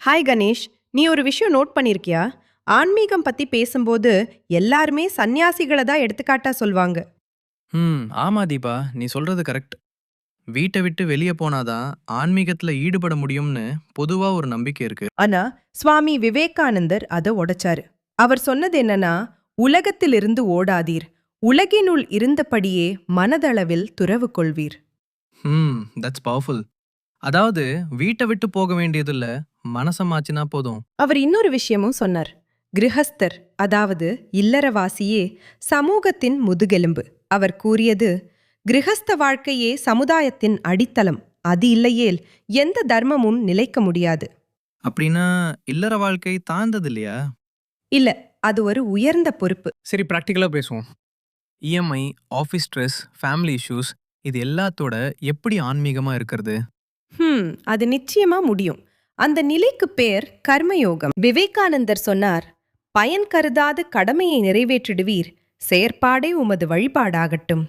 Hi Ganesh, நீ ஒரு விஷயம் நோட் பண்ணியிருக்கியா? ஆன்மீகம் பத்தி பேசும்போது எல்லாருமே சந்நியாசிகளை தான் எடுத்துக்காட்டா சொல்வாங்க. ஆமா தீபா, நீ சொல்றது கரெக்ட். வீட்டை விட்டு வெளியே போனாதான் ஆன்மீகத்துல ஈடுபட முடியும்னு பொதுவா ஒரு நம்பிக்கை இருக்கு. ஆனா சுவாமி விவேகானந்தர் அதை உடைச்சாரு. அவர் சொன்னது என்னன்னா, உலகத்திலிருந்து ஓடாதீர், உலகினுள் இருந்தபடியே மனதளவில் துறவு கொள்வீர். That's powerful. அதாவது வீட்டை விட்டு போக வேண்டியதில்ல, மனசமாச்சினா போதும். அவர் இன்னொரு விஷயமும் சொன்னார். கிருஹஸ்தர், அதாவது இல்லறவாசியே சமூகத்தின் முதுகெலும்பு. அவர் கூறியது, கிருஹஸ்த வாழ்க்கையே சமுதாயத்தின் அடித்தளம். அது இல்லையேல் எந்த தர்மமும் நிலைக்க முடியாது. அப்படின்னா இல்லற வாழ்க்கை தாழ்ந்தது இல்லையா? இல்ல, அது ஒரு உயர்ந்த பொறுப்பு. சரி, ப்ராக்டிக்கலா பேசுவோம். EMI, office stress, family issues, இது எல்லாத்தோட எப்படி ஆன்மீகமா இருக்கிறது? அது நிச்சயமா முடியும். அந்த நிலைக்கு பேர் கர்மயோகம். விவேகானந்தர் சொன்னார், பயன் கருதாது கடமையை நிறைவேற்றிடுவீர், செயற்பாடே உமது வழிபாடாகட்டும்.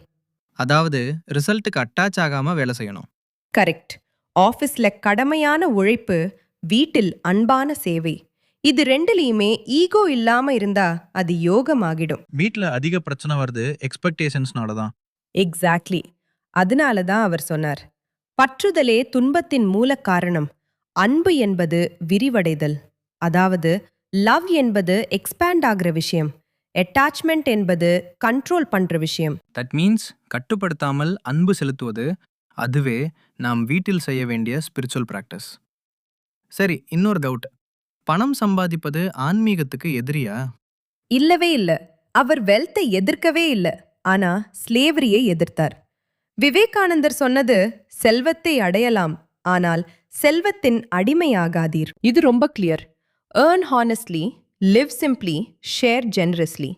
அதாவது ரிசல்ட்டுக்கு அட்டாச் ஆகாம வேலை செய்யணும். கரெக்ட். ஆபீஸ்ல கடமையான உழைப்பு, வீட்டில் அன்பான சேவை. இது ரெண்டுலயுமே ஈகோ இல்லாம இருந்தா அது யோகமாகிடும். வீட்ல அதிக பிரச்சனை வருது எக்ஸ்பெக்டேஷன்ஸ்னால தான். எக்ஸாக்ட்லி. அதனால தான் அவர் சொன்னார், பற்றுதலே துன்பத்தின் மூல காரணம். அன்பு என்பது விரிவடைதல், அதாவது லவ் என்பது எக்ஸ்பேண்ட் ஆகிற விஷயம். அட்டாச்மெண்ட் என்பது கண்ட்ரோல் பண்ற விஷயம். தட் மீன்ஸ் கட்டுப்படுத்தாமல் அன்பு செலுத்துவது, அதுவே நாம் வீட்டில் செய்ய வேண்டிய ஸ்பிரிச்சுவல் பிராக்டிஸ். சரி, இன்னொரு டவுட். பணம் சம்பாதிப்பது ஆன்மீகத்துக்கு எதிரியா? இல்லவே இல்ல. அவர் வெல்த்தை எதிர்க்கவே இல்ல. ஆனா ஸ்லேவரியை எதிர்த்தார். விவேகானந்தர் சொன்னது, செல்வத்தை அடையலாம், ஆனால் செல்வத்தின் அடிமையாகாதீர். இது ரொம்ப கிளியர். Earn honestly, live simply, share generously.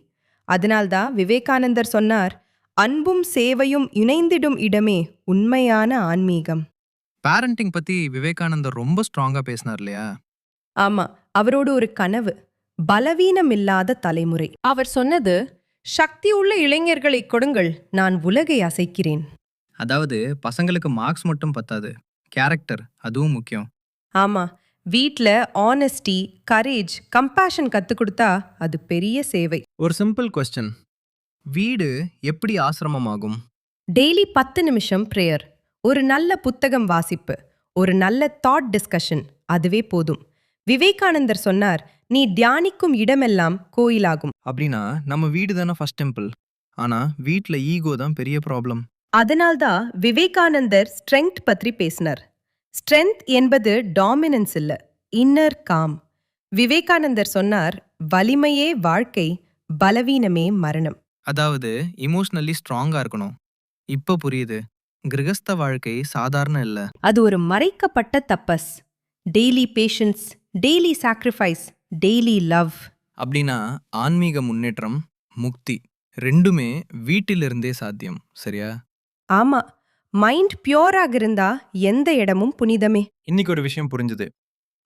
அதனால்தான் விவேகானந்தர் சொன்னார், அன்பும் சேவையும் இணைந்திடும் இடமே உண்மையான ஆன்மீகம். பேரண்டிங் பத்தி விவேகானந்தர் ரொம்ப ஸ்ட்ராங்கா பேசினார் இல்லையா? ஆமா, அவரோட ஒரு கனவு, பலவீனமில்லாத தலைமுறை. அவர் சொன்னது, சக்தி உள்ள இளைஞர்களை கொடுங்கள், நான் உலகை அசைக்கிறேன். அதாவது பசங்களுக்கு மார்க்ஸ் மட்டும் பத்தாது, கேரக்டர் அதுவும் முக்கியம். ஆமா, வீட்ல ஆனஸ்டி, கரேஜ், கம்பேஷன் கத்துக் கொடுத்தா அது பெரிய சேவை. ஒரு சிம்பிள் கொஸ்டின், வீடு எப்படி ஆசிரமமாகும்? டெய்லி 10 நிமிஷம் பிரேயர், ஒரு நல்ல புத்தகம் வாசிப்பு, ஒரு நல்ல தாட் டிஸ்கஷன், அதுவே போதும். விவேகானந்தர் சொன்னார், நீ தியானிக்கும் இடமெல்லாம் கோயிலாகும். அப்படின்னா நம்ம வீடு தானே ஃபர்ஸ்ட் டெம்பிள். ஆனா வீட்ல ஈகோ தான் பெரிய ப்ராப்ளம். அதனால்தான் விவேகானந்தர் ஸ்ட்ரெங்த் பற்றி பேசினார். ஸ்ட்ரெங்த் என்பது டாமினன்ஸ் இல்ல, இன்னர் காம். விவேகானந்தர் சொன்னார், வலிமையே வாழ்க்கை, பலவீனமே மரணம். அதாவது இமோஷனலி ஸ்ட்ராங்கா இருக்கணும். இப்ப புரியுது, கிரகஸ்த வாழ்க்கை சாதாரண இல்ல. அது ஒரு மறைக்கப்பட்ட தப்பஸ். Daily patience, daily sacrifice, daily love. அப்படின்னா ஆன்மீக முன்னேற்றம், முக்தி ரெண்டுமே வீட்டிலிருந்தே சாத்தியம், சரியா? ஆமா, மைண்ட் பியோராக இருந்தா எந்த இடமும் புனிதமே. இன்னைக்கு ஒரு விஷயம் புரிஞ்சுது.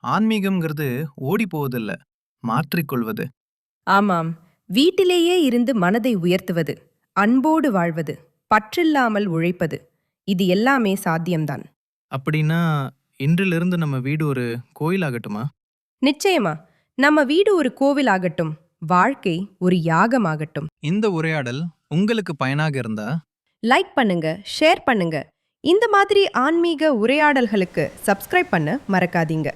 ஆன்மீகம்ங்கிறது ஓடி போவதில்ல, மாற்றிக்கொள்வது. ஆமாம், வீட்டிலேயே இருந்து மனதை உயர்த்துவது, அன்போடு வாழ்வது, பற்றில்லாமல் உழைப்பது, இது எல்லாமே சாத்தியம்தான். அப்படின்னா இன்றிலிருந்து நம்ம வீடு ஒரு கோயில் ஆகட்டுமா? நிச்சயமா, நம்ம வீடு ஒரு கோவில் ஆகட்டும், வாழ்க்கை ஒரு யாகமாகட்டும். இந்த உரையாடல் உங்களுக்கு பயனாக இருந்தா லைக் பண்ணுங்க, ஷேர் பண்ணுங்க. இந்த மாதிரி ஆன்மீக உரையாடல்களுக்கு சப்ஸ்கிரைப் பண்ண மறக்காதீங்க.